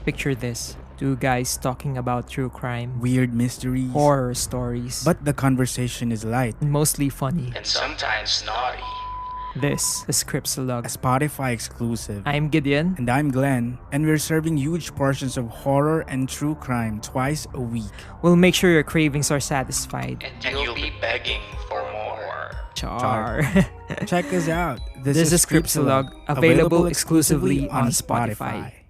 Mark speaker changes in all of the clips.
Speaker 1: Picture this. Two guys talking about true crime,
Speaker 2: Weird mysteries.
Speaker 1: horror stories,
Speaker 2: But the conversation is light.
Speaker 1: and mostly funny.
Speaker 3: and sometimes naughty.
Speaker 1: This is
Speaker 2: A
Speaker 1: Scriptsalog.
Speaker 2: Spotify exclusive.
Speaker 1: I'm Gideon.
Speaker 2: And I'm Glenn, and we're serving huge portions of horror and true crime twice a week.
Speaker 1: We'll make sure your cravings are satisfied.
Speaker 3: And you'll be begging for more.
Speaker 1: Char.
Speaker 2: Check us out.
Speaker 1: This is Scriptsalog, available exclusively on Spotify.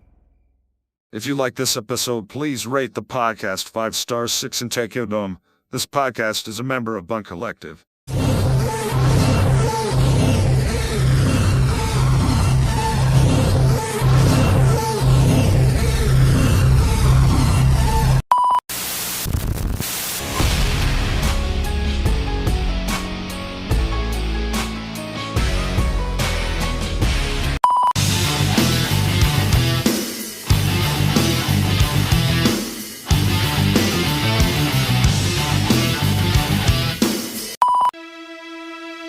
Speaker 4: If you like this episode, please rate the podcast 5 stars, 6 and take your dome. This podcast is a member of Bunk Collective.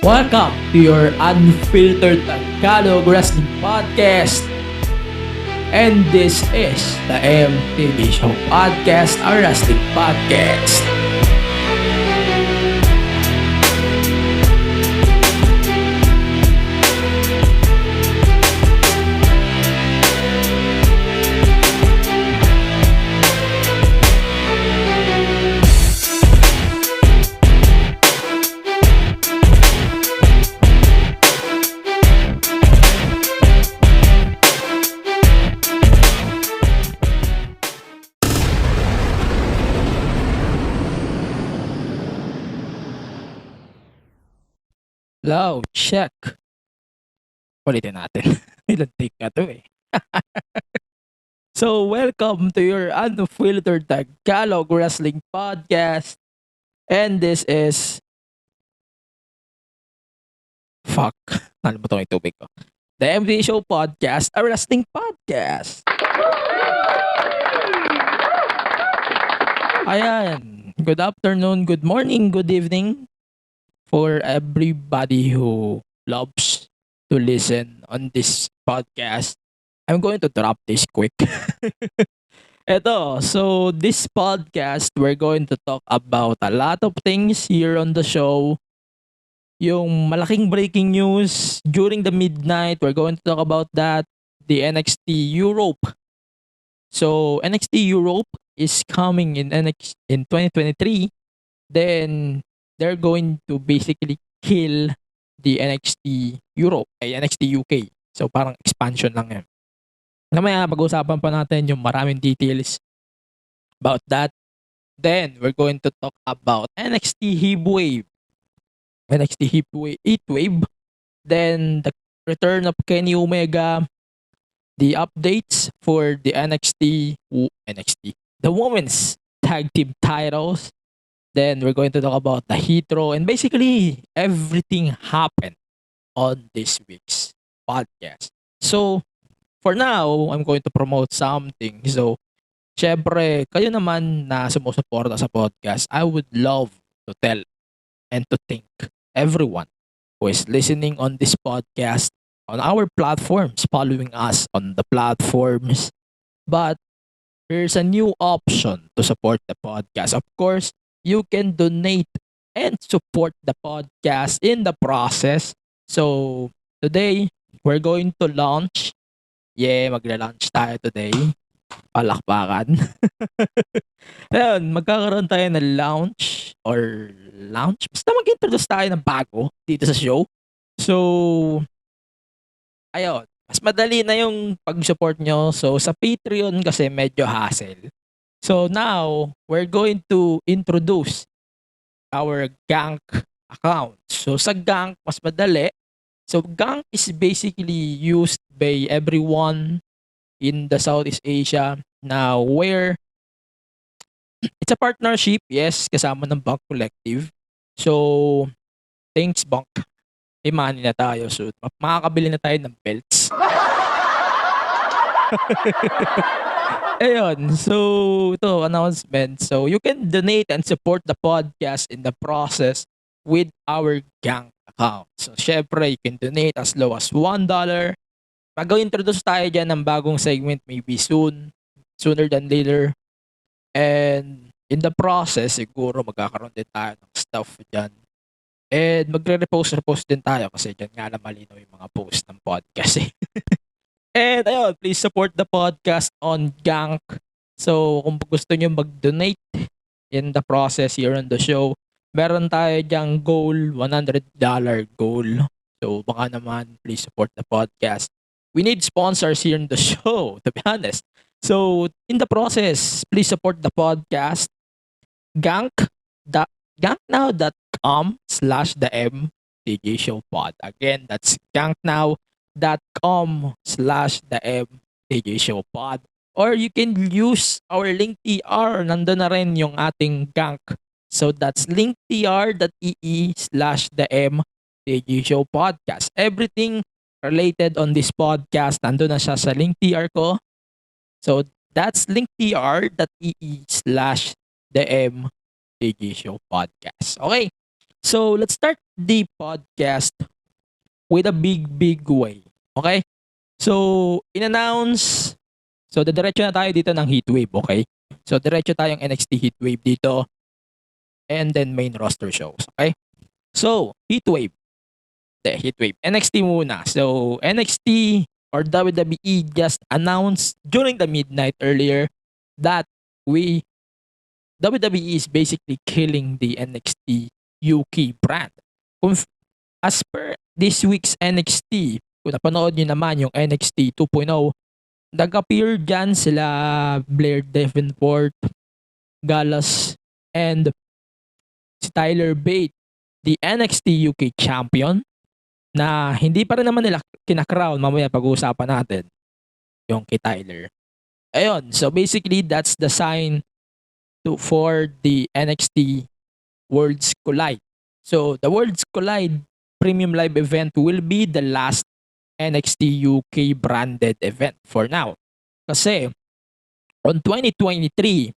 Speaker 5: Welcome to your unfiltered Tagalog Wrestling Podcast. And this is the MTG Show Podcast, a wrestling podcast. Hello, check. Ulitin natin. Ilang take na to eh. So, welcome to your unfiltered Tagalog Wrestling Podcast. And this is... Fuck. Nalimutan ko yung tubig ko. The MTG Show Podcast, a wrestling podcast. Ayan. Good afternoon, good morning, good evening. For everybody who loves to listen on this podcast, I'm going to drop this quick. So this podcast, we're going to talk about a lot of things here on the show. Yung malaking breaking news during the midnight, we're going to talk about that. The NXT Europe. So NXT Europe is coming in 2023. Then they're going to basically kill the NXT Europe, NXT UK. So parang expansion lang yan. Namaya pag-usapan pa natin yung maraming details about that. Then we're going to talk about NXT Heatwave. NXT Heatwave. Then the return of Kenny Omega. The updates for the the women's tag team titles. Then we're going to talk about the Heatro and basically everything happened on this week's podcast. So, for now, I'm going to promote something. So, syempre, kayo naman na sumusuporta sa podcast, I would love to tell and to thank everyone who is listening on this podcast on our platforms, following us on the platforms. But there's a new option to support the podcast. Of course, you can donate and support the podcast in the process. So, today, we're going to launch. Yeah, magla-launch tayo today. Palakpakan. Ayun, magkakaroon tayo ng launch. Basta mag-introduce tayo ng bago dito sa show. So, ayun. Mas madali na yung pag-support nyo. So, sa Patreon kasi medyo hassle. So now, we're going to introduce our Gank account. So sa Gank, mas madali. So Gank is basically used by everyone in the Southeast Asia na where it's a partnership, yes, kasama ng Bunk Collective. So, thanks Bunk. May money na tayo. So, makakabili na tayo ng belts. Ayun, so ito, announcement. So you can donate and support the podcast in the process with our Gank account. So syempre, you can donate as low as $1. Mag-introduce tayo dyan ng bagong segment maybe soon. sooner than later. And in the process, siguro magkakaroon din tayo ng stuff dyan. And magre-repost din tayo kasi dyan nga na malinaw yung mga post ng podcast eh. And ayun, please support the podcast on Gank. So kung gusto nyo mag-donate in the process here on the show, meron tayo dyang goal, $100 goal. So baka naman, please support the podcast. We need sponsors here in the show, to be honest. So in the process, please support the podcast. Ganknow.com/the MTGShowPod. Again, that's ganknow.com/the MTGShowPod. Or you can use our link TR. Nandun na rin yung ating gank. So that's linktr.ee/the MTGShowPodcast. Everything related on this podcast, nandun na siya sa link TR ko. So that's linktr.ee/the MTGShowPodcast. Okay. So let's start the podcast with a big way. Okay? So in-announce, so diretso na tayo dito ng Heatwave, okay? So diretso tayong NXT Heatwave dito and then main roster shows, okay? So, Heatwave. NXT muna. So, NXT or WWE just announced during the midnight earlier that WWE is basically killing the NXT UK brand. As per this week's NXT, kung napanood nyo naman yung NXT 2.0, nag-appear dyan sila Blair Davenport, Gallus, and si Tyler Bate, the NXT UK champion, na hindi pa rin naman nila kinakrown. Mamaya pag-uusapan natin yung kay Tyler. Ayun, so basically that's the sign for the NXT Worlds Collide. So the Worlds Collide Premium Live event will be the last NXT UK branded event for now. Kasi on 2023,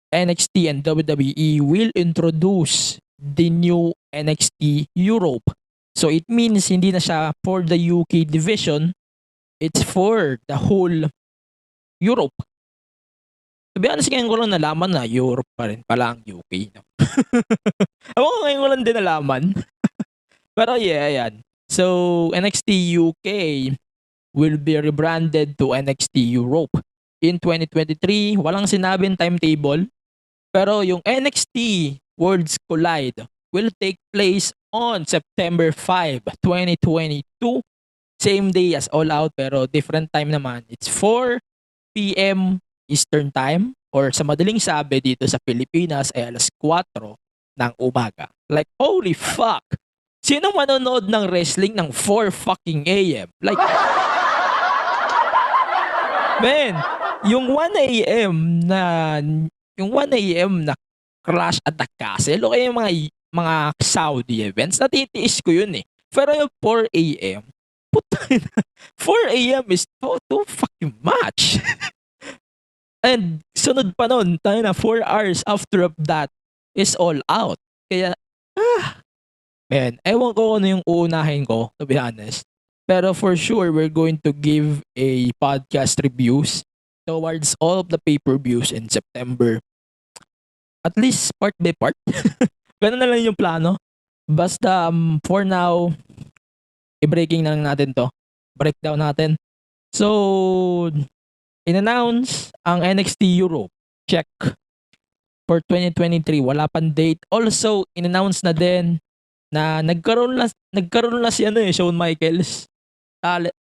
Speaker 5: NXT and WWE will introduce the new NXT Europe. So it means hindi na siya for the UK division, it's for the whole Europe. To be honest, ngayon ko lang nalaman na Europe pa rin pala ang UK. No? Ako ngayon ko lang din nalaman. Pero yeah, yan. So NXT UK will be rebranded to NXT Europe in 2023. Walang sinabing timetable. Pero yung NXT Worlds Collide will take place on September 5, 2022. Same day as All Out pero different time naman. It's 4 p.m. Eastern Time or sa madaling sabi dito sa Pilipinas ay alas 4 ng umaga. Like, holy fuck! Sino manonood ng wrestling ng 4 fucking a.m.? Like, man, yung 1 a.m. na Clash at the Castle o kaya yung mga Saudi events, natitiis ko yun eh. Pero yung 4 a.m., puta na, 4 a.m. is too fucking much. And sunod pa nun, tayo na 4 hours after of that is All Out. Kaya, man, ewan ko ano yung uunahin ko, to be honest. Pero for sure, we're going to give a podcast reviews towards all of the pay-per-views in September. At least part by part. Ganun na lang yung plano. Basta for now, i-breaking na lang natin to. Breakdown natin. So, in-announce ang NXT Europe. Check. For 2023, wala pang date. Also, in-announce na din na nagkaroon na si Shawn Michaels.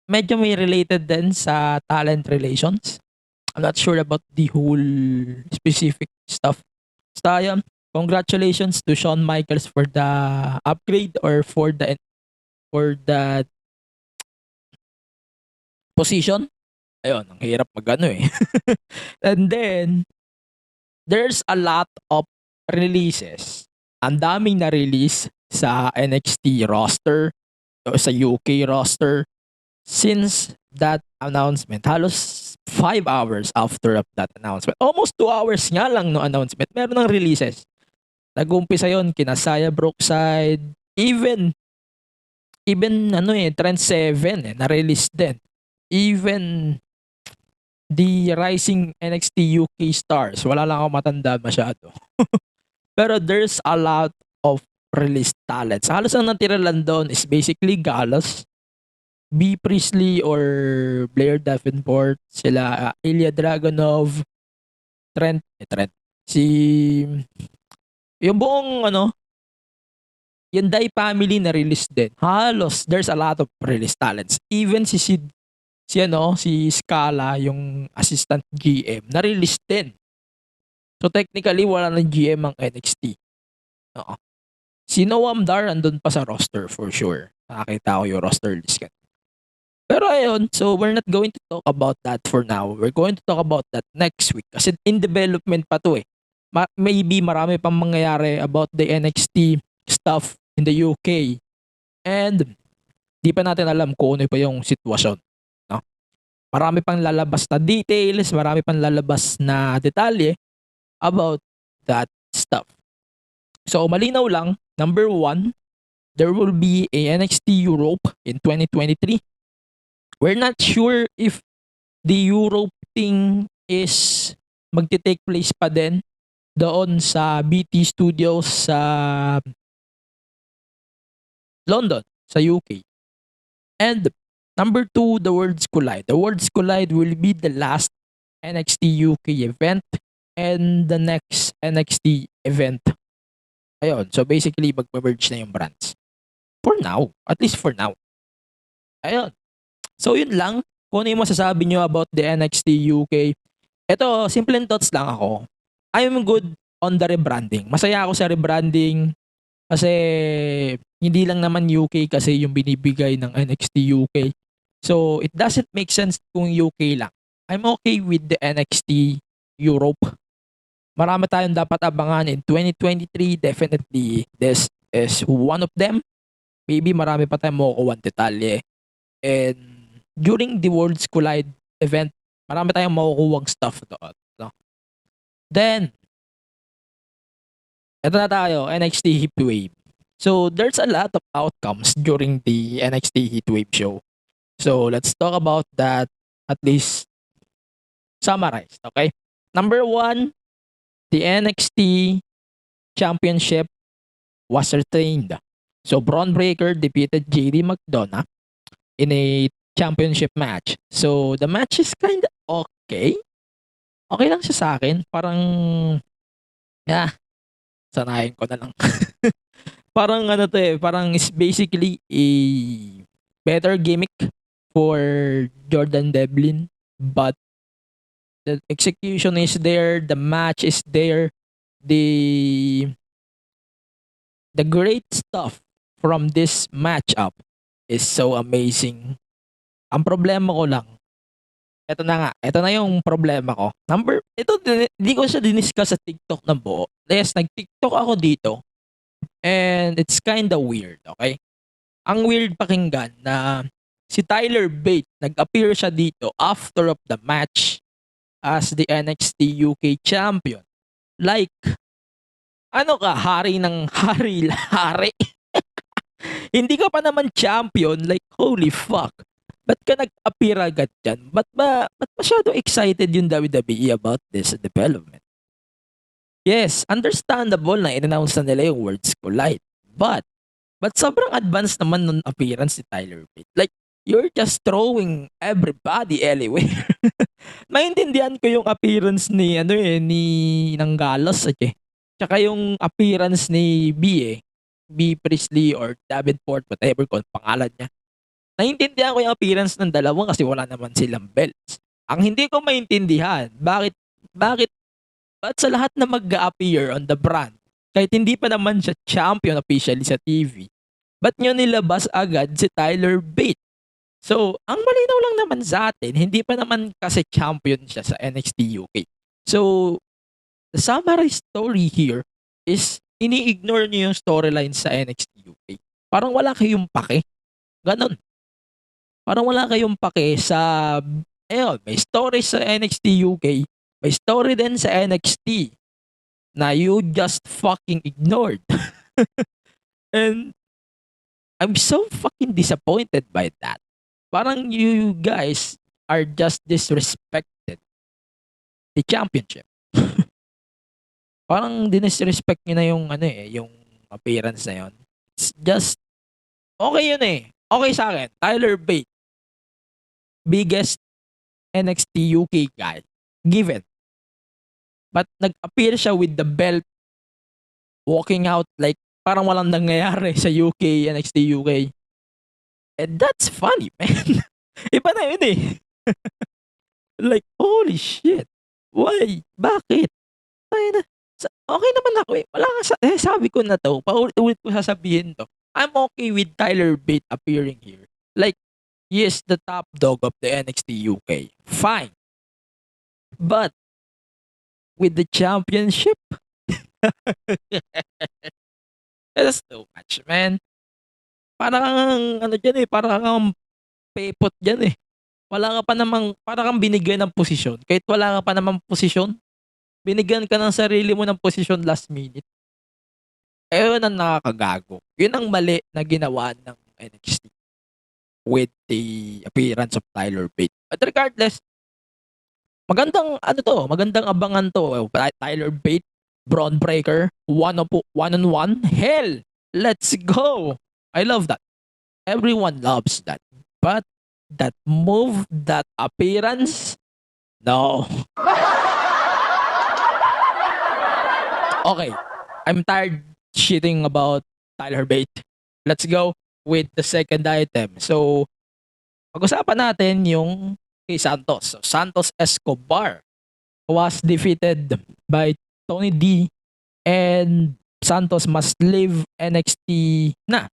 Speaker 5: Medyo may related din sa talent relations. I'm not sure about the whole specific stuff. Basta yun, congratulations to Shawn Michaels for the upgrade or for the position. Ayun, ang hirap magano eh. And then, there's a lot of releases. Ang daming na-release sa NXT roster o sa UK roster since that announcement. Halos 5 hours after of that announcement. Almost 2 hours nga lang no announcement. Meron ng releases. Nag-umpisa yun kina Saya Brookside. Even Trend 7 na-release din. Even the rising NXT UK stars. Wala lang ako matanda masyado. Pero there's a lot of released talents. Halos ang natira lang doon is basically Gallus, B. Priestley or Blair Davenport, sila Ilya Dragunov, Trent. Si yung buong yung Dai family na release din. Halos there's a lot of released talents. Even si Scala, yung assistant GM, na-release din. So technically wala ng GM ang NXT. Oo. Si Noam Dar andun pa sa roster for sure. Nakakita ko yung roster list kan. Pero ayun, so we're not going to talk about that for now. We're going to talk about that next week. Kasi in development pa to eh. Maybe marami pang mangyayari about the NXT stuff in the UK. And di pa natin alam kung ano pa yung sitwasyon. No? Marami pang lalabas na details, marami pang lalabas na detalye about that stuff. So malinaw lang, number 1, there will be a NXT Europe in 2023. We're not sure if the Europe thing is magte-take place pa din doon sa BT Studios sa London, sa UK. And number 2, the Worlds Collide. The Worlds Collide will be the last NXT UK event and the next NXT event. Ayun, so basically mag-merge na yung brands. For now, at least for now. Ayun. So yun lang, kung ano yung masasabi nyo about the NXT UK. Ito, simple thoughts lang ako. I'm good on the rebranding. Masaya ako sa rebranding kasi hindi lang naman UK kasi yung binibigay ng NXT UK. So it doesn't make sense kung UK lang. I'm okay with the NXT Europe. Marami tayong dapat abangan in 2023. Definitely, this is one of them. Maybe marami pa tayong makukuha detalye. And during the Worlds Collide event, marami tayong makukuha stuff doon. No? Then, eto na tayo, NXT Heatwave. So, there's a lot of outcomes during the NXT Heatwave show. So, let's talk about that, at least summarized, okay? Number 1, the NXT Championship was retained. So, Braun Breaker defeated JD McDonough in a championship match. So, the match is kind of okay. Okay lang siya sa akin. Parang, sanayin ko na lang. Parang parang is basically a better gimmick for Jordan Devlin. But the execution is there, the match is there, the great stuff from this matchup is so amazing. Ang problema ko lang, ito na yung problema ko. Hindi ko siya diniscuss sa TikTok na buo. Yes, nag-TikTok ako dito. And it's kinda weird, okay? Ang weird pakinggan na si Tyler Bate, nag-appear siya dito after of the match as the NXT UK champion. Like, ano ka, hari ng hari? Hindi ka pa naman champion, like, holy fuck. Ba't ka nag-appear agad dyan? Ba't masyado excited yung WWE about this development? Yes, understandable na in-announce na nila yung Worlds Collide. But sobrang advanced naman nun appearance ni Tyler Bate. Like, you're just throwing everybody anywhere. Maintindihan ko yung appearance ni ng Gallows Tsaka yung appearance ni B Priestley or Davenport, whatever kung pangalan niya. Naiintindihan ko yung appearance ng dalawang kasi wala naman silang belts. Ang hindi ko maintindihan, bakit sa lahat na mag-appear on the brand, kahit hindi pa naman siya champion officially sa TV, ba't nyo nilabas agad si Tyler Bate? So, ang malinaw lang naman sa atin, hindi pa naman kasi champion siya sa NXT UK. So, the summary story here is ini-ignore niyo yung storyline sa NXT UK. Parang wala kayong pake. Ganon. Parang wala kayong pake sa, may story sa NXT UK, may story din sa NXT na you just fucking ignored. And I'm so fucking disappointed by that. Parang you guys are just disrespected the championship. Parang dinisrespect niyo na yung ano yung appearance na yun. It's just okay yun eh. Okay sa akin. Tyler Bate, biggest NXT UK guy. Given. But nag-appear siya with the belt walking out like parang walang nangyayari sa UK, NXT UK. And that's funny, man. Iba na yun eh. Like, holy shit. Why? Bakit? Ay na. Okay naman ako eh. Wala nga sabi ko na to. Paulit-ulit ko sasabihin to. I'm okay with Tyler Bate appearing here. Like, he is the top dog of the NXT UK. Fine. But, with the championship, that's too much, man. Parang, ano dyan eh, parang pepot dyan eh. Wala ka pa namang, parang kang binigyan ng posisyon. Kahit wala ka pa namang posisyon, binigyan ka ng sarili mo ng posisyon last minute. Ayun ang nakakagago. Yun ang mali na ginawa ng NXT with the appearance of Tyler Bate. But regardless, magandang abangan to. Tyler Bate, Braun Breaker, one-on-one. Hell, let's go. I love that. Everyone loves that. But that move, that appearance, no. Okay, I'm tired shitting about Tyler Bate. Let's go with the second item. So, pag-usapan natin yung kay Santos. So, Santos Escobar was defeated by Tony D and Santos must leave NXT na.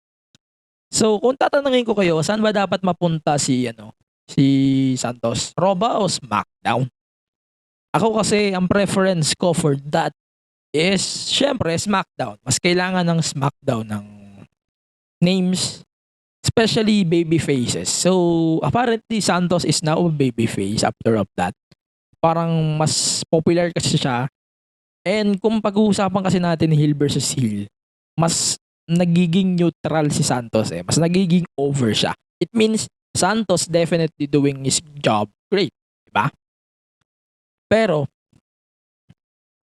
Speaker 5: So, kung tatanungin ko kayo, saan ba dapat mapunta si Santos? Raw o SmackDown? Ako kasi, ang preference ko for that is, syempre, SmackDown. Mas kailangan ng SmackDown ng names, especially baby faces. So, apparently, Santos is now a baby face after of that. Parang mas popular kasi siya. And kung pag-uusapan kasi natin heel versus heel, mas nagiging neutral si Santos eh. Mas nagiging over siya. It means Santos definitely doing his job great. Diba? Pero,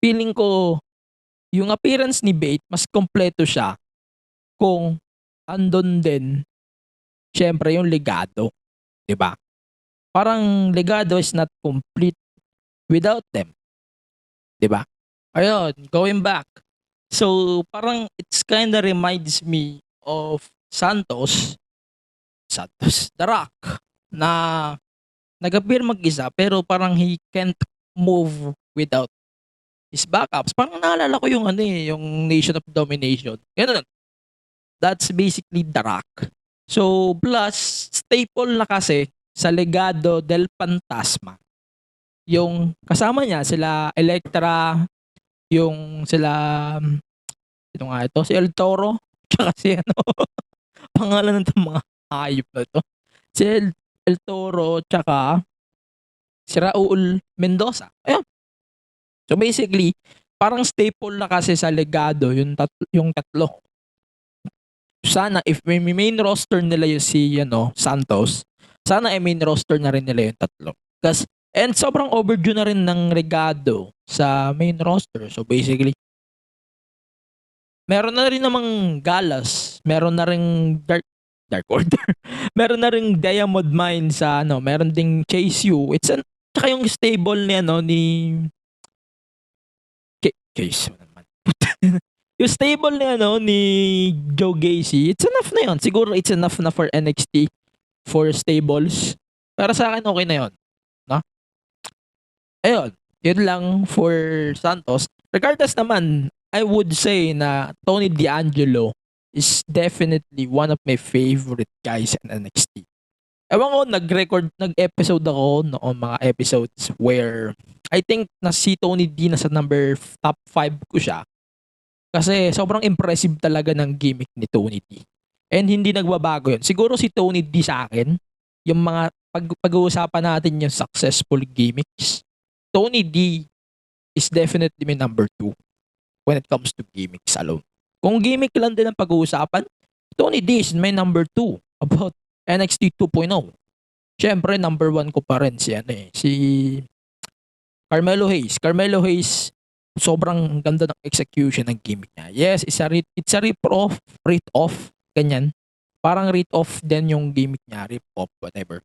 Speaker 5: feeling ko, yung appearance ni Bate, mas kompleto siya kung andon din, syempre, yung legado. Diba? Parang legado is not complete without them. Diba? Ayun, going back. So, parang it's kinda reminds me of Santos, The Rock, na nag-appear mag-isa pero parang he can't move without his backups. Parang naalala ko yung yung Nation of Domination. Ganun. That's basically The Rock. So, plus, staple na kasi sa legado del Fantasma. Yung kasama niya, sila Elektra, yung sila, si El Toro, tsaka si pangalan ng mga hayop na to. Si El Toro, tsaka si Raul Mendoza. Ayun. So basically, parang staple na kasi sa legado yung tatlo. Sana if may main roster nila yung si Santos, sana main roster na rin nila yung tatlo. And sobrang overdue na rin ng legado sa main roster. So basically, meron na rin namang Galas, meron na ring Dark Order, meron na ring Diamond Mine sa meron ding Chase U. Tsaka yung stable ni Chase naman. Yung stable ni Joe Gacy, it's enough na yun. Siguro it's enough na for NXT, for stables. Para sa akin, okay na yun. No? Ayun. Yun lang for Santos. Regardless naman, I would say na Tony D'Angelo is definitely one of my favorite guys in NXT. Ewan ko, nag-episode ako noong mga episodes where I think na si Tony D nasa top 5 ko siya. Kasi sobrang impressive talaga ng gimmick ni Tony D. And hindi nagbabago yun. Siguro si Tony D sa akin, yung mga pag-uusapan natin yung successful gimmicks, Tony D is definitely my number 2 when it comes to gimmicks alone. Kung gimmick lang din ang pag-uusapan, Tony D is my number 2 about NXT 2.0. Siyempre, number 1 ko pa rin si Carmelo Hayes, sobrang ganda ng execution ng gimmick niya. Yes, it's a rip-off, ganyan. Parang rip-off din yung gimmick niya, rip-off, whatever.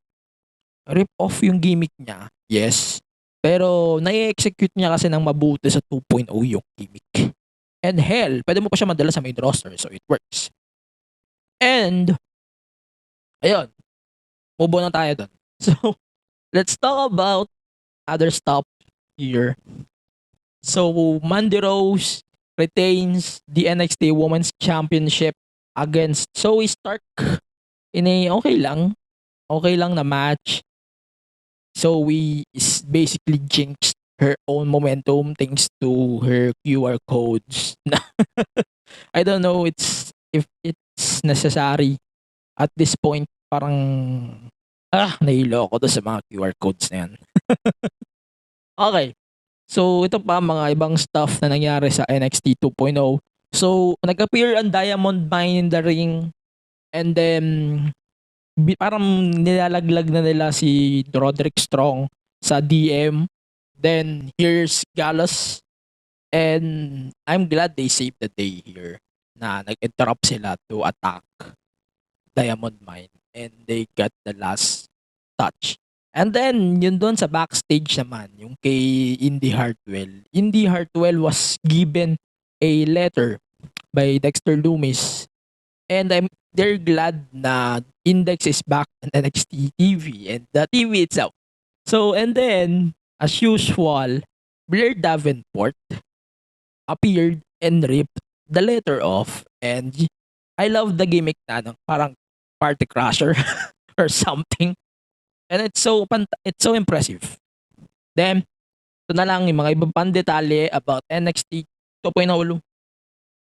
Speaker 5: Rip-off yung gimmick niya, yes. Pero, nai-execute niya kasi ng mabuti sa 2.0 yung gimmick. And hell, pwede mo pa siya madala sa main roster, so it works. And, ayun, move on na tayo doon. So, let's talk about other stuff here. So, Mandy Rose retains the NXT Women's Championship against Zoe Stark in a okay lang na match. Zoe is basically jinxed her own momentum thanks to her QR codes. I don't know if it's necessary at this point. Parang nahilo ako doon sa mga QR codes na yan. Okay. So, ito pa mga ibang stuff na nangyari sa NXT 2.0. So, nag-appear ang Diamond Mine in the ring and then parang nilalaglag na nila si Roderick Strong sa DM. Then, here's Gallus and I'm glad they saved the day here na nag-interrupt sila to attack Diamond Mine and they got the last touch. And then, yun doon sa backstage naman, yung kay Indy Hartwell. Indy Hartwell was given a letter by Dexter Lumis. And they're glad na Index is back on NXT TV and the TV itself. So, and then, as usual, Blair Davenport appeared and ripped the letter off. And I love the gimmick na parang party crasher or something. And it's so impressive. Then, ito na lang yung mga ibang pandetalye about NXT 2.0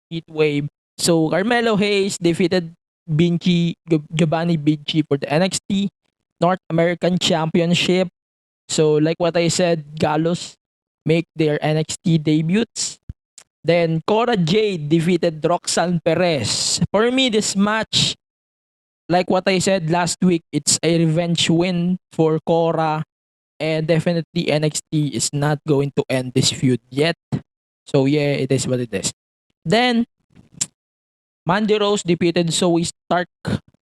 Speaker 5: Heatwave. So, Carmelo Hayes defeated Giovanni Vinci for the NXT North American Championship. So, like what I said, Gallus make their NXT debuts. Then, Cora Jade defeated Roxanne Perez. For me, this match, like what I said last week, it's a revenge win for Cora. And definitely NXT is not going to end this feud yet. So yeah, it is what it is. Then, Mandy Rose defeated Zoe Stark.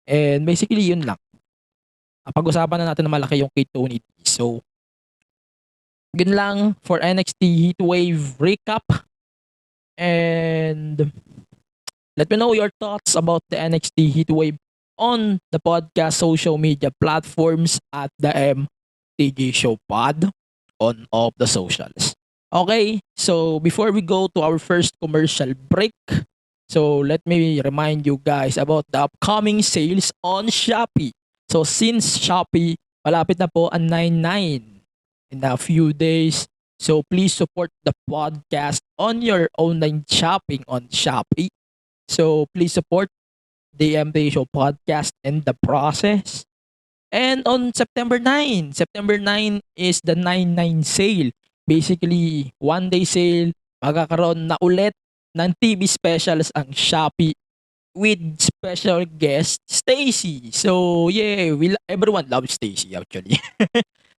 Speaker 5: And basically yun lang. Pag-usapan na natin na malaki yung kay Tony D. So, yun lang for NXT Heatwave recap. And let me know your thoughts about the NXT Heatwave on the podcast social media platforms at the THEMTGSHOWPOD on all the socials. Okay, so before we go to our first commercial break, so let me remind you guys about the upcoming sales on Shopee. So since Shopee, malapit na po ang 9/9 in a few days. So please support the podcast on your online shopping on Shopee. So please support the MTA Show podcast and the process. And on September 9 is the 9/9 sale. Basically, one day sale. Magkakaroon na ulit ng TV specials ang Shopee with special guest Stacy. So, yeah, everyone loves Stacy actually.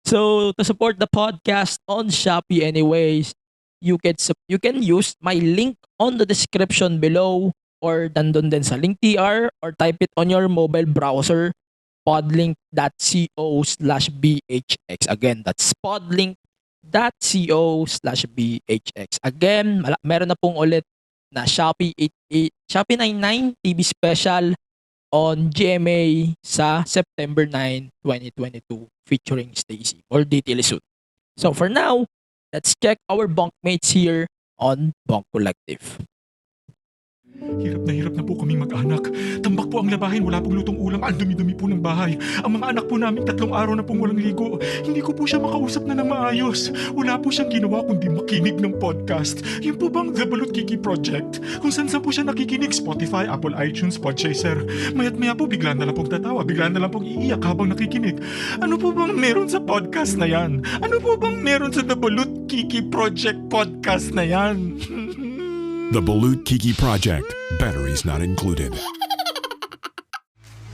Speaker 5: So, to support the podcast on Shopee anyways, you can use my link on the description below or nandun din sa link TR or type it on your mobile browser podlink.co/bhx. Again, that's podlink.co/bhx. Again, meron na pong ulit na Shopee 99 TV special on GMA sa September 9, 2022 featuring Stacy or detail soon. So for now, let's check our bunkmates here on Bunk Collective.
Speaker 6: Hirap na po kaming mag-anak. Tambak po ang labahin, wala pong lutong ulam, ang dumi-dumi po ng bahay. Ang mga anak po namin 3 araw na pong walang ligo. Hindi ko po siya makausap na ng maayos. Wala po siyang ginawa kundi makinig ng podcast. Yun po bang The Balut Kiki Project? Kung saan po siya nakikinig, Spotify, Apple iTunes, Podchaser. Maya't maya po bigla na lang pong tatawa, bigla na lang pong iiyak habang nakikinig. Ano po bang meron sa podcast na yan? Ano po bang meron sa The Balut Kiki Project podcast na yan?
Speaker 7: The Balut Kiki Project. Batteries not included.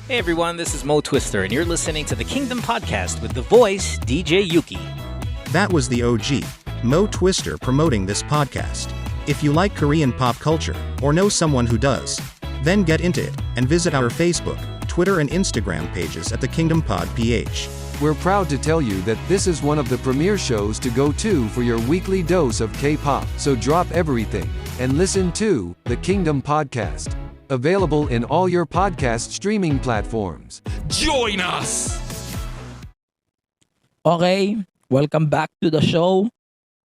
Speaker 8: Hey everyone, this is Mo Twister, and you're listening to the Kingdom Podcast with the voice DJ Yuki.
Speaker 9: That was the OG. Mo Twister promoting this podcast. If you like Korean pop culture, or know someone who does, then get into it, and visit our Facebook, Twitter and Instagram pages at the Kingdom Pod PH.
Speaker 10: We're proud to tell you that this is one of the premier shows to go to for your weekly dose of K-pop. So drop everything and listen to the Kingdom Podcast. Available in all your podcast streaming platforms.
Speaker 6: Join us!
Speaker 5: Okay, welcome back to the show.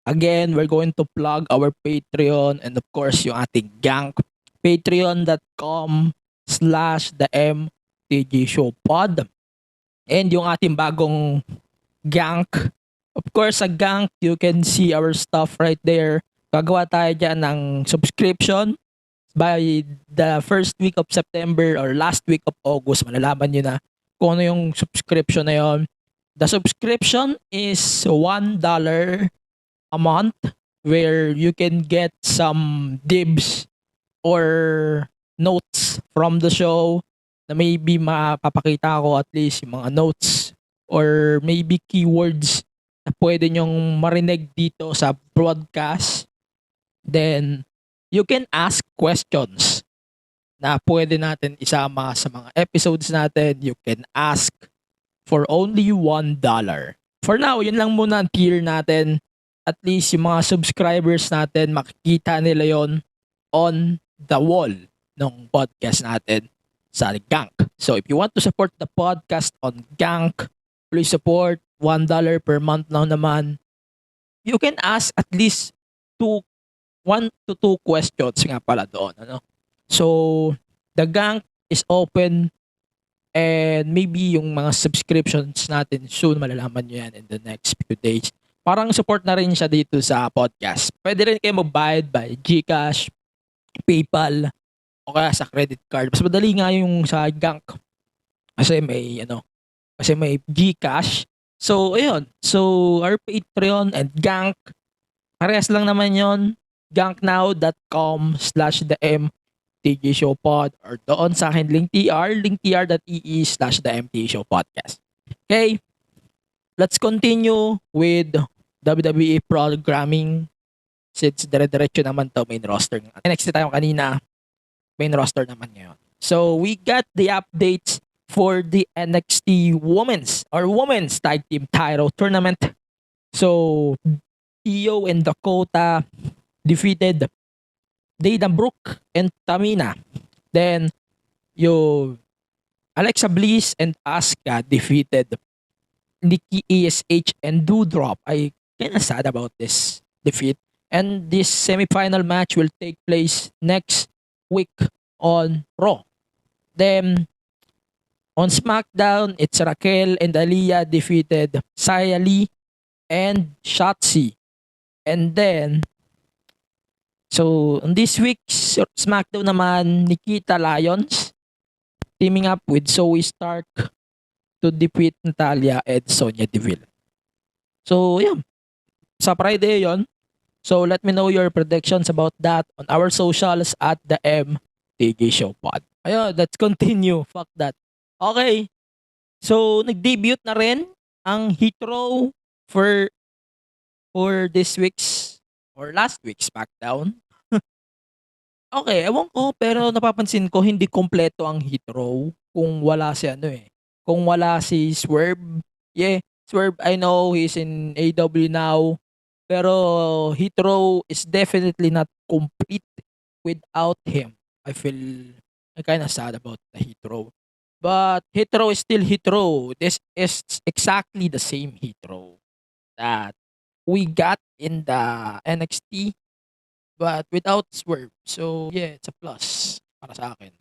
Speaker 5: Again, we're going to plug our Patreon and of course yung ating gank. Patreon.com/TheMTGShowPod. And yung ating bagong gank. Of course, sa gank, you can see our stuff right there. Gagawa tayo dyan ng subscription. By the first week of September or last week of August, malalaman nyo na kung ano yung subscription na yon. The subscription is $1 a month where you can get some dibs or notes from the show na maybe mapapakita ko at least yung mga notes or maybe keywords na pwede nyong marinig dito sa broadcast. Then, you can ask questions na pwede natin isama sa mga episodes natin. You can ask for only $1. For now, yun lang muna ang tier natin. At least yung mga subscribers natin, makikita nila yon on the wall ng podcast natin sa Gank. So if you want to support the podcast on Gank, please support $1 per month lang naman. You can ask at least 1 to 2 questions nga pala doon. Ano? So the Gank is open and maybe yung mga subscriptions natin soon malalaman nyo yan in the next few days. Parang support na rin siya dito sa podcast. Pwede rin kayo magbayad by GCash, PayPal, o kaya sa credit card. Mas madali nga yung sa Gank. Kasi may GCash. So, ayun. So, our Patreon and Gank, parehas lang naman yon. ganknow.com/TheMTGShowPod or doon sa akin, linktr.ee/TheMTGShowPodcast. Okay? Let's continue with WWE programming since dire-diretso naman to main roster. NXT tayo kanina, main roster naman ngayon. So we got the updates for the NXT Women's Tag Team Title Tournament. So Io and Dakota defeated Dana Brooke and Tamina. Then Alexa Bliss and Asuka defeated Nikki ASH and Doudrop. I kind of sad about this defeat. And this semi-final match will take place next week on Raw. Then, on SmackDown, it's Raquel and Aliyah defeated Xia Li and Shotzi. And then, so, on this week's SmackDown naman, Nikita Lyons teaming up with Zoe Stark to defeat Natalya and Sonya Deville. So, yeah. Sa Friday yon. So, let me know your predictions about that on our socials at the MTG Show Pod. Ayun, let's continue. Fuck that. Okay. So, nag-debut na rin ang Heatwave for this week's or last week's SmackDown. Okay, ewan ko, pero napapansin ko hindi kompleto ang Heatwave kung wala si kung wala si Swerve. Yeah, Swerve, I know he's in AEW now. Pero Heatwave is definitely not complete without him. I kind of sad about the Heatwave. But Heatwave is still Heatwave. This is exactly the same Heatwave that we got in the NXT but without Swerve. So yeah, it's a plus para sa akin.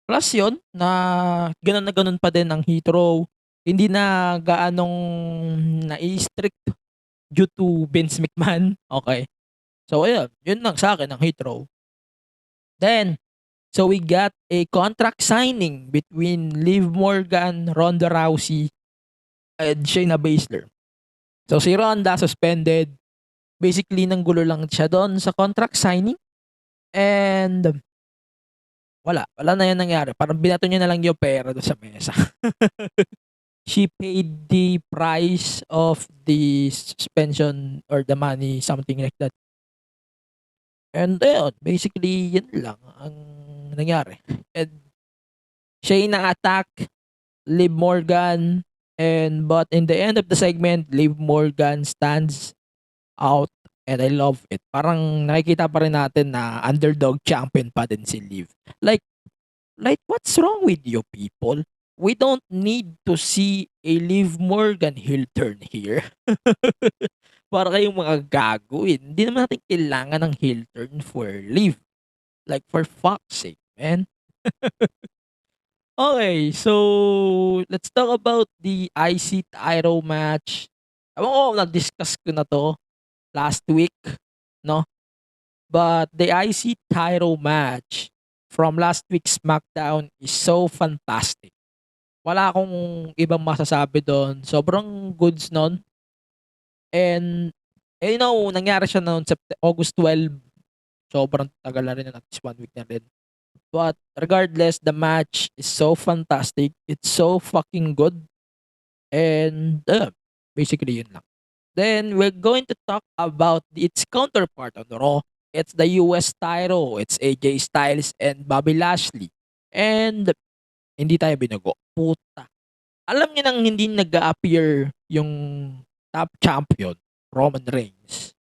Speaker 5: Plus yun, na ganun pa din ang Heatwave. Hindi na gaanong na-strict due to Vince McMahon. Okay. So, ayun. Yun lang sa akin ang Heatwave. Then, so we got a contract signing between Liv Morgan, Ronda Rousey, and Shayna Baszler. So, si Ronda suspended. Basically, nanggulo lang siya doon sa contract signing. And, wala na yan nangyari. Parang binato niya na lang yung pera doon sa mesa. she paid the price of the suspension or the money, something like that. And ayun, basically, yun lang ang nangyari. And siya yung na-attack, Liv Morgan, and but in the end of the segment, Liv Morgan stands out and I love it. Parang nakikita pa rin natin na underdog champion pa din si Liv. Like what's wrong with you people? We don't need to see a Liv Morgan heel turn here. Para kayong mga gago eh. Hindi naman natin kailangan ng heel turn for Liv. Like for fuck's sake, man. Okay, so let's talk about the IC title match. Ewan ko, na-discuss ko na to last week, no? But the IC title match from last week's SmackDown is so fantastic. Wala akong ibang masasabi doon. Sobrang goods nun. And, you know, nangyari siya noon August 12. Sobrang tagal na rin, at least 1 week na rin. But regardless, the match is so fantastic. It's so fucking good. And basically yun lang. Then we're going to talk about its counterpart on Raw. It's the US title. It's AJ Styles and Bobby Lashley. And hindi tayo binago. Puta. Alam niyo nang hindi nag-appear yung top champion, Roman Reigns.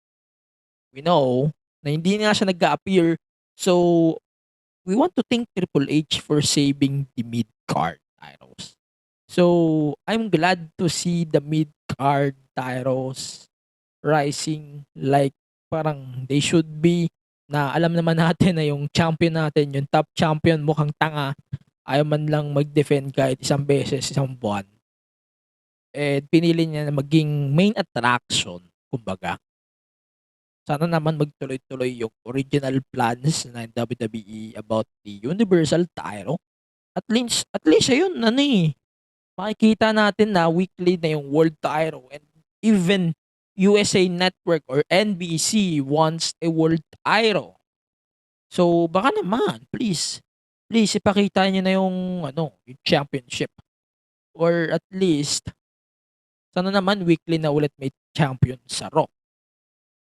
Speaker 5: We know na hindi nga siya nag-appear. So, we want to thank Triple H for saving the mid-card titles. So, I'm glad to see the mid-card titles rising like parang they should be, na alam naman natin na yung champion natin, yung top champion, mukhang tanga. Ayaw man lang mag-defend kahit isang beses, isang buwan. And pinili niya na maging main attraction, kumbaga. Sana naman magtuloy-tuloy yung original plans ng WWE about the Universal title. At least ayun, makikita natin na weekly na yung world title, and even USA Network or NBC wants a world title. So baka naman, please ipakita niyo na yung yung championship, or at least sana naman weekly na ulit may champion sa Raw.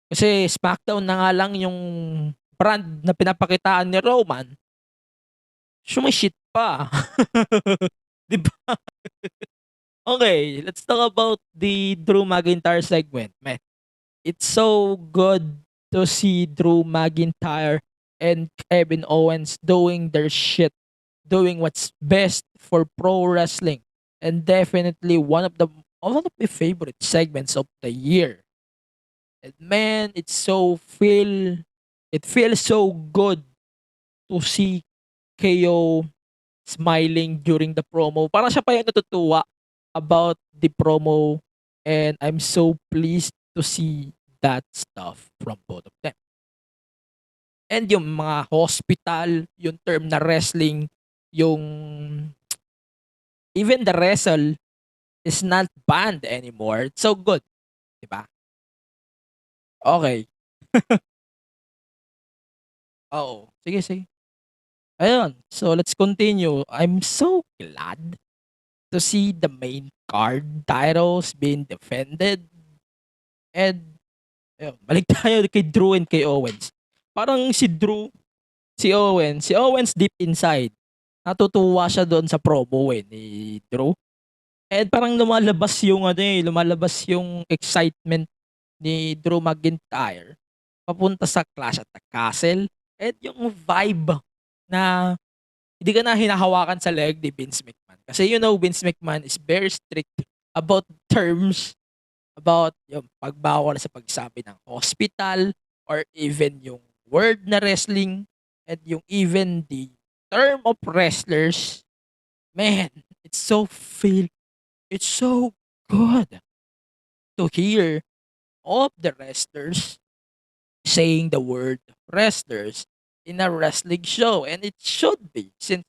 Speaker 5: Kasi SmackDown na nga lang yung brand na pinapakitaan ni Roman. Shit pa. 'Di ba? Okay, let's talk about the Drew McIntyre segment, man. It's so good to see Drew McIntyre and Kevin Owens doing their shit, doing what's best for pro wrestling, and definitely one of my favorite segments of the year. And man, it feels so good to see KO smiling during the promo. Parang siya pa yung natutuwa about the promo, and I'm so pleased to see that stuff from both of them. And yung mga hospital, yung term na wrestling, yung even the wrestle is not banned anymore. It's so good. Diba? Okay. Oo. Sige. Ayun. So, let's continue. I'm so glad to see the main card titles being defended. And, ayun, balik tayo kay Drew and kay Owens. Parang si Owens deep inside, natutuwa siya doon sa promo ni Drew. And parang lumalabas yung excitement ni Drew McIntyre papunta sa Clash at the Castle, and yung vibe na hindi ka na hinahawakan sa leg ni Vince McMahon. Kasi Vince McMahon is very strict about terms, about yung pagbawal sa pagsabi ng hospital, or even yung word na wrestling, and yung even the term of wrestlers. Man, it's so good to hear all of the wrestlers saying the word wrestlers in a wrestling show. And it should be, since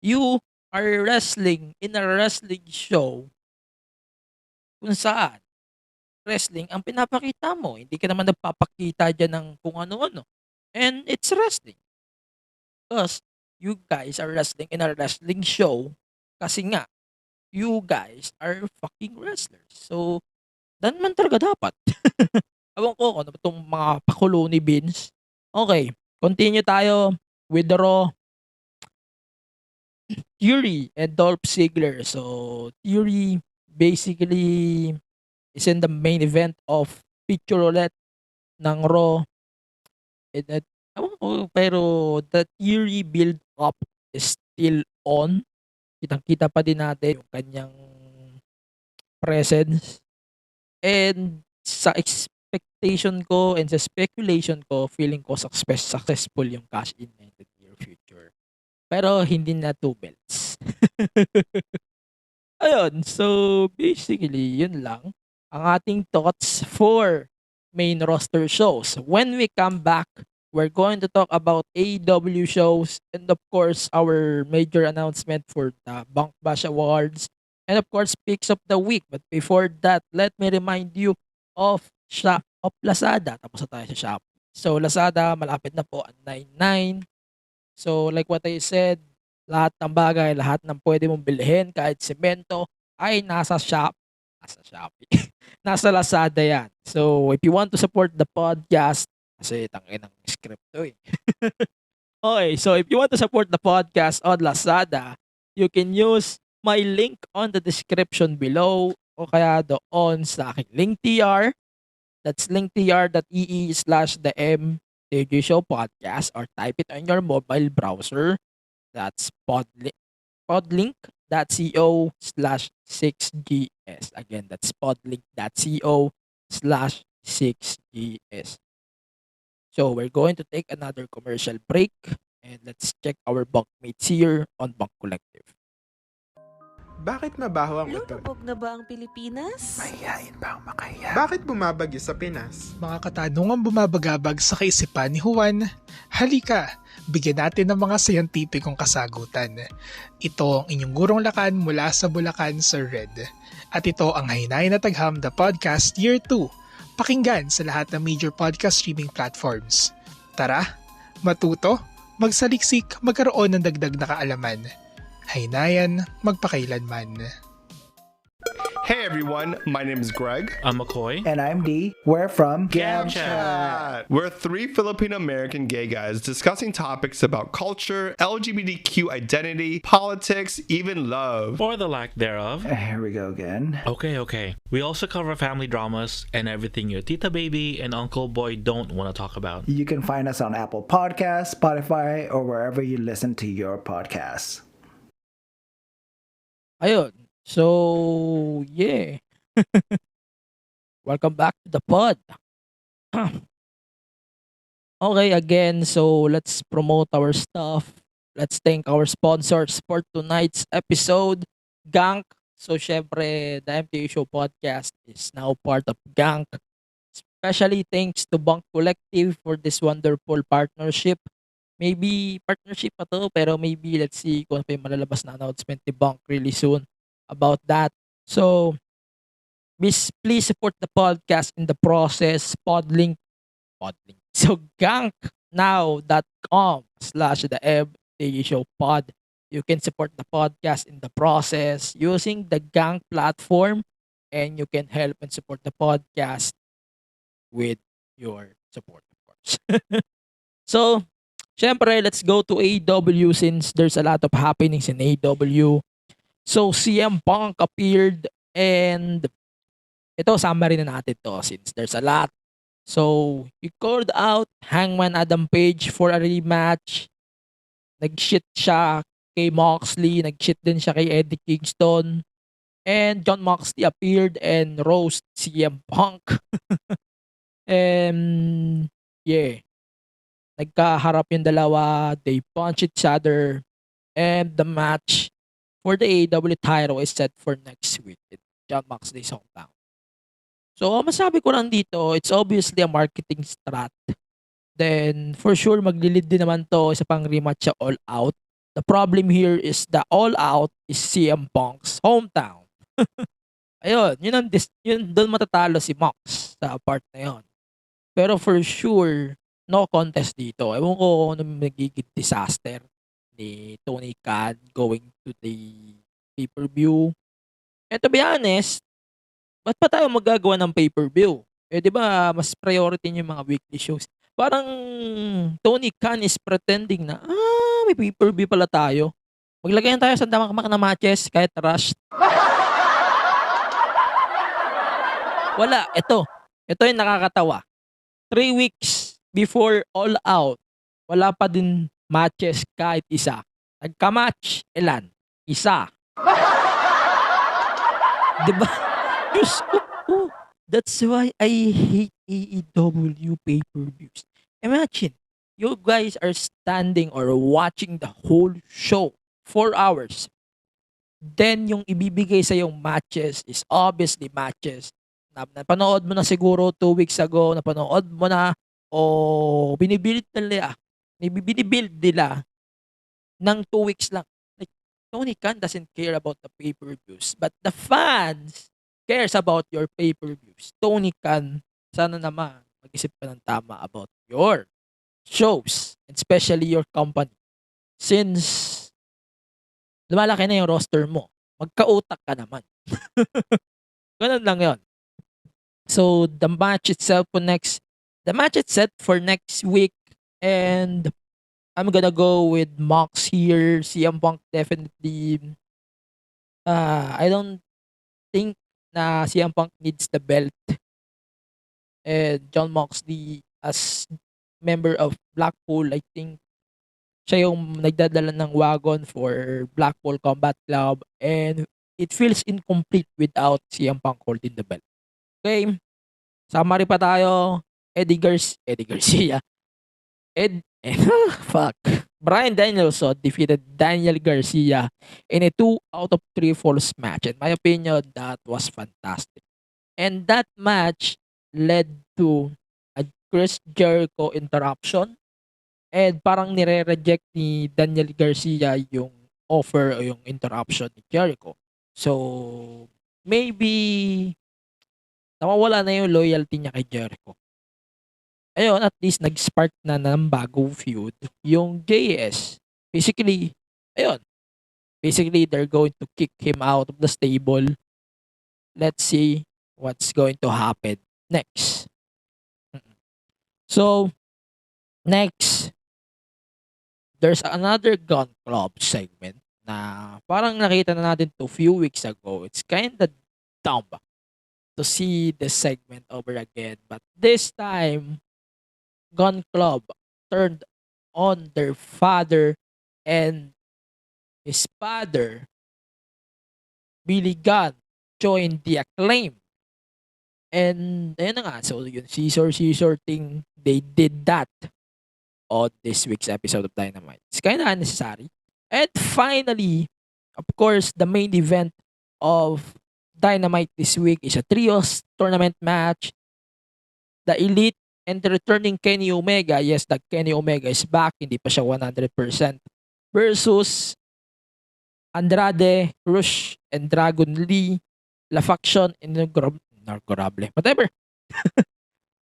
Speaker 5: you are wrestling in a wrestling show kung saan wrestling ang pinapakita mo. Hindi ka naman nagpapakita dyan ng kung ano-ano. And it's wrestling. Because you guys are wrestling in a wrestling show kasi nga you guys are fucking wrestlers. So, dan man talaga dapat. Ewan ko ano ba itong mga pakulo ni Vince. Okay, continue tayo with the Raw. Theory and Dolph Ziggler. So, Theory basically is in the main event of Picture Roulette ng Raw. And that, ewan ko, pero the Theory build up is still on. Kitang-kita pa din natin yung kanyang presence. And sa expectation ko and sa speculation ko, feeling ko successful yung cash in in the near future. Pero hindi na 2 belts. Ayun, so basically, yun lang ang ating thoughts for main roster shows. When we come back, we're going to talk about AEW shows and of course our major announcement for the Bunk Bash Awards and of course picks of the week. But before that, let me remind you of Lazada. Tapos na tayo sa Shopee. So Lazada, malapit na po ang 9/9. So like what I said, lahat ng bagay, lahat ng pwede mong bilhin kahit semento ay nasa Shopee. Nasa Lazada yan. So if you want to support the podcast, kasi tangin ng script to eh. Okay, so if you want to support the podcast on Lazada, you can use my link on the description below o kaya doon sa aking link TR. That's linktr.ee/TheMTGShowPodcast or type it on your mobile browser. That's podlink.co/6gs. Again, that's podlink.co/6gs. So we're going to take another commercial break and let's check our bunkmates here on Bunk Collective.
Speaker 11: Bakit mabaho ang utot?
Speaker 12: Lulubog na ba ang Pilipinas?
Speaker 11: Mahihain ba ang makaya? Bakit bumabagyo sa Pinas?
Speaker 13: Mga katanungang bumabagabag sa kaisipan ni Juan, halika, bigyan natin ng mga scientificong kasagutan. Ito ang inyong gurong lakan mula sa Bulacan, Sir Red. At ito ang Hainay na Tagham the Podcast Year 2. Pakinggan sa lahat ng major podcast streaming platforms. Tara, matuto, magsaliksik, magkaroon ng dagdag na kaalaman. Haynayan, magpakailanman.
Speaker 14: Hey everyone, my name is Greg.
Speaker 15: I'm McCoy.
Speaker 16: And I'm D. We're from
Speaker 14: Chat. We're 3 Filipino-American gay guys discussing topics about culture, LGBTQ identity, politics, even love.
Speaker 15: Or the lack thereof.
Speaker 16: Here we go again.
Speaker 15: Okay. We also cover family dramas and everything your tita baby and uncle boy don't want to talk about.
Speaker 16: You can find us on Apple Podcasts, Spotify, or wherever you listen to your podcasts.
Speaker 5: Ayun. So, yeah. Welcome back to the pod. Okay, again, so let's promote our stuff. Let's thank our sponsors for tonight's episode, Gank. So, syempre, the MTA Show podcast is now part of Gank. Especially thanks to Bunk Collective for this wonderful partnership. Maybe partnership pa to, pero maybe let's see kung may malalabas na announcement ni Bunk really soon about that. So, please support the podcast in the process. Podlink. So, ganknow.com/the You can support the podcast in the process using the Gank platform and you can help and support the podcast with your support, of course. So, syempre, let's go to AEW since there's a lot of happenings in AEW. So, CM Punk appeared and ito, summary na natin to since there's a lot. So, he called out Hangman Adam Page for a rematch. Nag-shit siya kay Moxley. Nag-shit din siya kay Eddie Kingston. And Jon Moxley appeared and roast CM Punk. And, yeah. Nagkaharap yung dalawa. They punch each other. And the match for the AEW title is set for next week in Jon Moxley's hometown. So, masabi ko lang dito, it's obviously a marketing strat. Then, for sure, maglilid din naman to sa pang rematch sa All Out. The problem here is the All Out is CM Punk's hometown. Ayun, yun doon matatalo si Mox sa part na yun. Pero for sure, no contest dito. Ewan ko kung ano magiging disaster ni Tony Khan going to the pay-per-view. And to be honest, ba't pa tayo magagawa ng pay-per-view? Eh, di ba, mas priority niyo yung mga weekly shows. Parang Tony Khan is pretending na, may pay-per-view pala tayo. Maglagayan tayo sa damak na matches kahit rush. Wala, ito. Ito yung nakakatawa. 3 weeks before All Out, wala pa din matches kahit isa. Nagka-match, ilan? Isa. Diba? Diyos ko po. That's why I hate AEW pay-per-views. Imagine, you guys are standing or watching the whole show 4 hours. Then, yung ibibigay sa yung matches is obviously matches na napanood mo na siguro 2 weeks ago, napanood mo na o binibuild nila ng 2 weeks lang. Like, Tony Khan doesn't care about the pay-per-views, but the fans cares about your pay-per-views. Tony Khan, sana naman mag-isip ka ng tama about your shows, especially your company. Since lumalaki na yung roster mo, magkautak ka naman. Ganun lang yon. So, the match itself for next week, and I'm gonna go with Mox here. CM Punk definitely, I don't think na CM Punk needs the belt. And Jon Moxley as member of Blackpool, I think siya yung nagdadala ng wagon for Blackpool Combat Club, and it feels incomplete without CM Punk holding the belt. Okay, summary pa tayo. Eddie Garcia. Fuck. Bryan Danielson defeated Daniel Garcia in a 2 out of 3 falls match. In my opinion, that was fantastic. And that match led to a Chris Jericho interruption, and parang nire-reject ni Daniel Garcia yung offer o yung interruption ni Jericho. So, maybe nawawala na yung loyalty niya kay Jericho. Ayun, at least nag-spark na ng bagong feud yung JS. Basically, they're going to kick him out of the stable. Let's see what's going to happen next. So, next, there's another Gun Club segment na parang nakita na natin to few weeks ago. It's kind of dumb to see the segment over again. But this time, Gun Club turned on their father, and his father, Billy Gunn, joined the Acclaim. And ayun na nga, so yung scissor thing, they did that on this week's episode of Dynamite. It's kind of unnecessary. And finally, of course, the main event of Dynamite this week is a trios tournament match. The Elite and the returning Kenny Omega, yes, the Kenny Omega is back, hindi pa siya 100%, versus Andrade, Rush, and Dragon Lee, La Faction, Inagorable, whatever.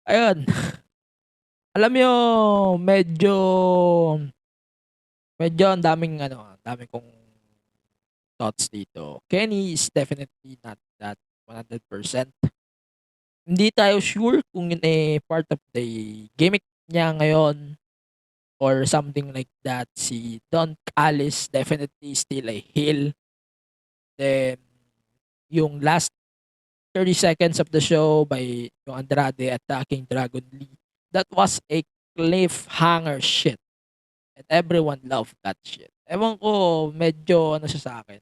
Speaker 5: Ayun. Alam nyo, medyo ang daming kong thoughts dito. Kenny is definitely not that 100%. Hindi tayo sure kung yun part of the gimmick niya ngayon or something like that. Si Don Callis definitely still a heel. Then, yung last 30 seconds of the show by yung Andrade attacking Dragon Lee, that was a cliffhanger shit. And everyone loved that shit. Ewan ko, medyo siya sa akin.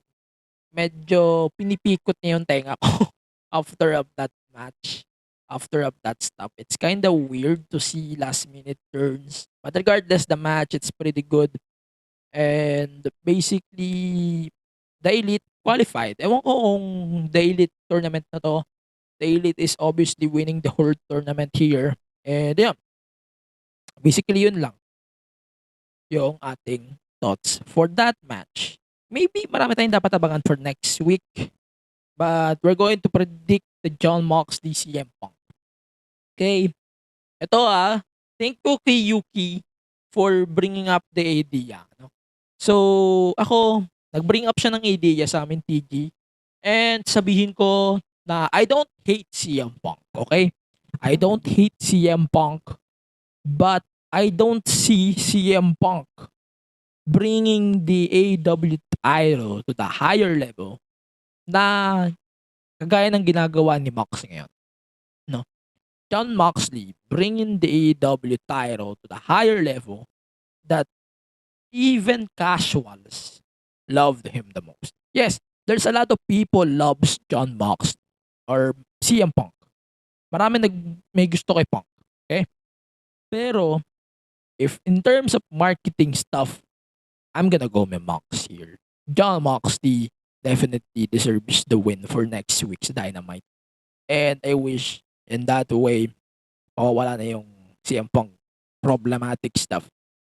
Speaker 5: Medyo pinipikot niya yung tenga ko after of that match. After of that stuff. It's kind of weird to see last minute turns. But regardless, the match, it's pretty good. And basically, the Elite qualified. Ewan ko kung the Elite tournament na to. The Elite is obviously winning the whole tournament here. And yeah, basically yun lang yung ating thoughts for that match. Maybe marami tayong dapat abangan for next week. But we're going to predict the Jon Moxley CM Punk. Okay. Ito thank you kay Yuki for bringing up the idea. No? So, ako, nag-bring up siya ng idea sa amin, TG. And sabihin ko na I don't hate CM Punk, okay? I don't hate CM Punk, but I don't see CM Punk bringing the AEW title to the higher level na kagaya ng ginagawa ni Mox ngayon. No? Jon Moxley bringing the AEW title to the higher level that even casuals loved him the most. Yes, there's a lot of people loves Jon Moxley or CM Punk. Marami may gusto kay Punk. Okay? Pero, if in terms of marketing stuff, I'm gonna go with Mox here. Jon Moxley definitely deserves the win for next week's Dynamite. And I wish in that way, mawawala na yung CM Punk problematic stuff.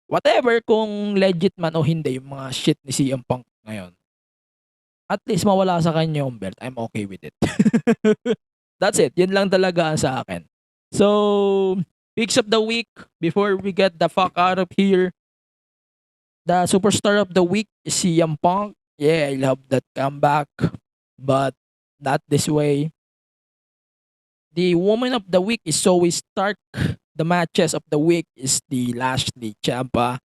Speaker 5: Whatever kung legit man o hindi yung mga shit ni CM Punk ngayon. At least mawala sa kanya yung belt. I'm okay with it. That's it. Yun lang talaga sa akin. So, picks of the week before we get the fuck out of here. The superstar of the week is CM Punk. Yeah, I love that comeback. But not this way. The woman of the week is Zoe Stark. The matches of the week is the Lashley Ciampa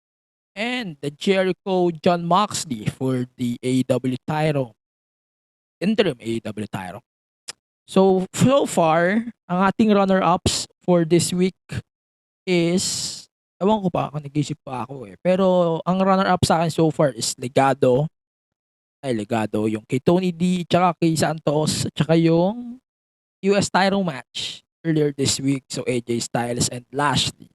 Speaker 5: and the Jericho Jon Moxley for the AEW title. Interim AEW title. So far, ang ating runner-ups for this week is, ewan ko pa, kung nag-isip pa ako eh. Pero ang runner-up sa akin so far is Legado. Yung kay Tony D, tsaka kay Santos, tsaka yung US title match earlier this week. So AJ Styles and Lashley.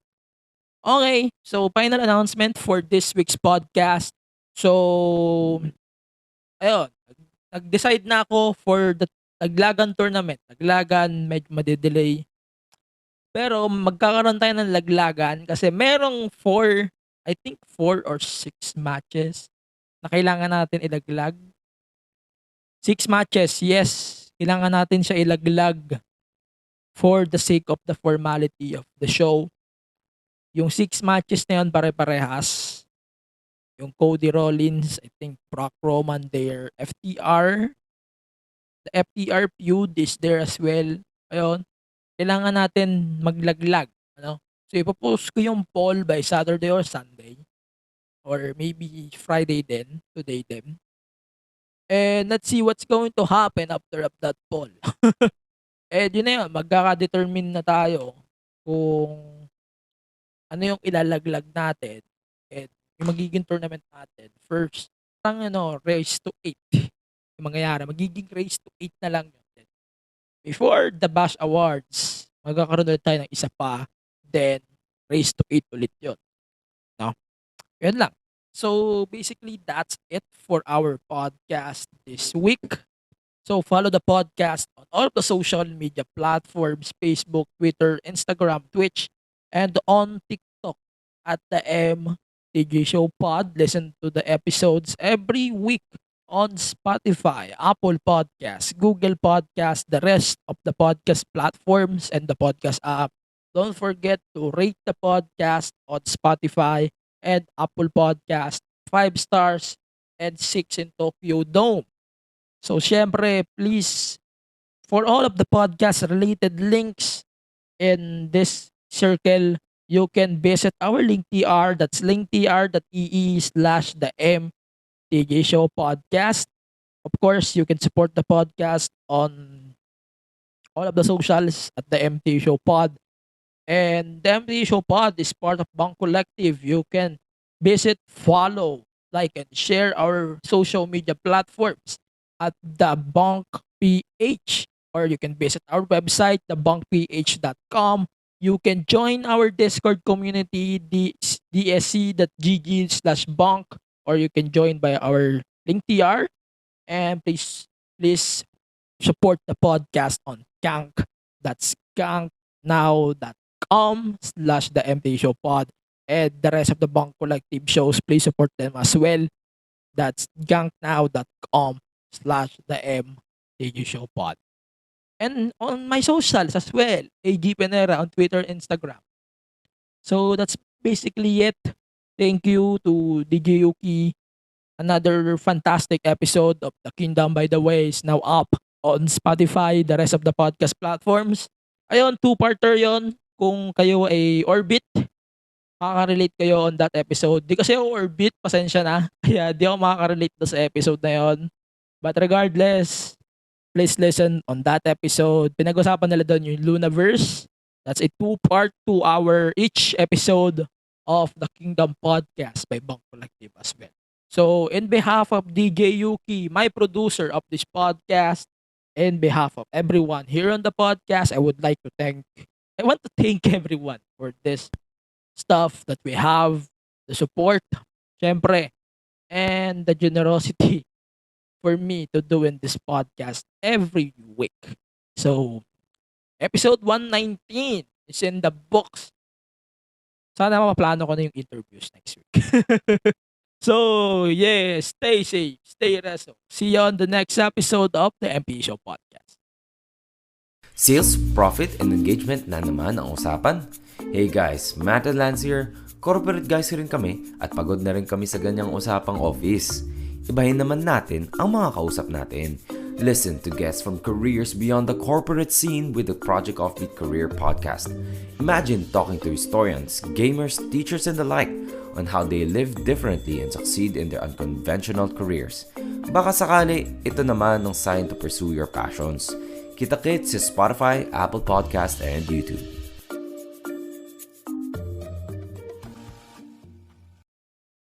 Speaker 5: Okay, so final announcement for this week's podcast. So, ayun, nag-decide na ako for the Laglagan tournament. Laglagan, medyo madidelay. Pero magkakaroon tayo ng Laglagan kasi merong 4 or 6 matches na kailangan natin ilaglag. 6 matches, yes. Kailangan natin siya ilaglag for the sake of the formality of the show. Yung 6 matches na yun pare-parehas. Yung Cody Rollins, I think Brock Roman there, FTR. The FTR feud is there as well. Ayun. Kailangan natin maglaglag. Ano? So, ipopost ko yung poll by Saturday or Sunday. Or maybe Friday din. Today din. And let's see what's going to happen after of that poll. And yun na yun. Magkaka-determine na tayo kung ano yung ilalaglag natin. And yung magiging tournament natin. First, race to 8. Yung mangyayari. Magiging race to 8 na lang yun. Before the Bash Awards, magkakaroon ulit tayo ng isa pa. Then, race to 8 ulit yun. No? Yun lang. So, basically, that's it for our podcast this week. So, follow the podcast on all of the social media platforms, Facebook, Twitter, Instagram, Twitch, and on TikTok at the THEMTGSHOWPOD. Listen to the episodes every week on Spotify, Apple Podcasts, Google Podcasts, the rest of the podcast platforms and the podcast app. Don't forget to rate the podcast on Spotify and Apple Podcast 5 stars and 6 in Tokyo Dome. So, syempre, please, for all of the podcast-related links in this circle, you can visit our link TR. That's linktr.ee/the Show Podcast. Of course, you can support the podcast on all of the socials at the MT Show Pod. And the MT Show Pod is part of Bang Collective. You can visit, follow, like, and share our social media platforms at the Bunk PH. Or you can visit our website, thebunkph.com. You can join our Discord community, dsc.gg/bunk. Or you can join by our link TR. And please support the podcast on Kank. That's kanknow.com/the And the rest of the Bunk Collective shows, please support them as well. That's ganknow.com/the And on my socials as well, AG Penera on Twitter, Instagram. So that's basically it. Thank you to DJ Yuki Another fantastic episode of The Kingdom by the Way is now up on Spotify, the rest of the podcast platforms. Ayun, two-parter yon. Kung kayo ay Orbit, makaka-relate kayo on that episode. Di kasi ako Orbit, pasensya na. Kaya di ako makaka-relate sa episode na yon. But regardless, please listen on that episode. Pinag-usapan nila doon yung Lunaverse. That's a two-part, 2-hour each episode of the Kingdom Podcast by Bang Collective as well. So, in behalf of DJ Yuki, my producer of this podcast, in behalf of everyone here on the podcast, I want to thank everyone for this stuff that we have, the support, syempre, and the generosity for me to doing this podcast every week. So, episode 119 is in the books. Sana maplano ko na yung interviews next week. So, yeah, stay safe, stay reso. See you on the next episode of the MP Show Podcast.
Speaker 17: Sales, profit, and engagement na naman ang usapan. Hey guys, Matt and Lance here. Corporate guys rin kami at pagod na rin kami sa ganyang usapang office. Ibahin naman natin ang mga kausap natin. Listen to guests from careers beyond the corporate scene with the Project Offbeat Career Podcast. Imagine talking to historians, gamers, teachers, and the like on how they live differently and succeed in their unconventional careers. Baka sakali, ito naman ang sign to pursue your passions. Kita-kits sa Spotify, Apple Podcast, and YouTube.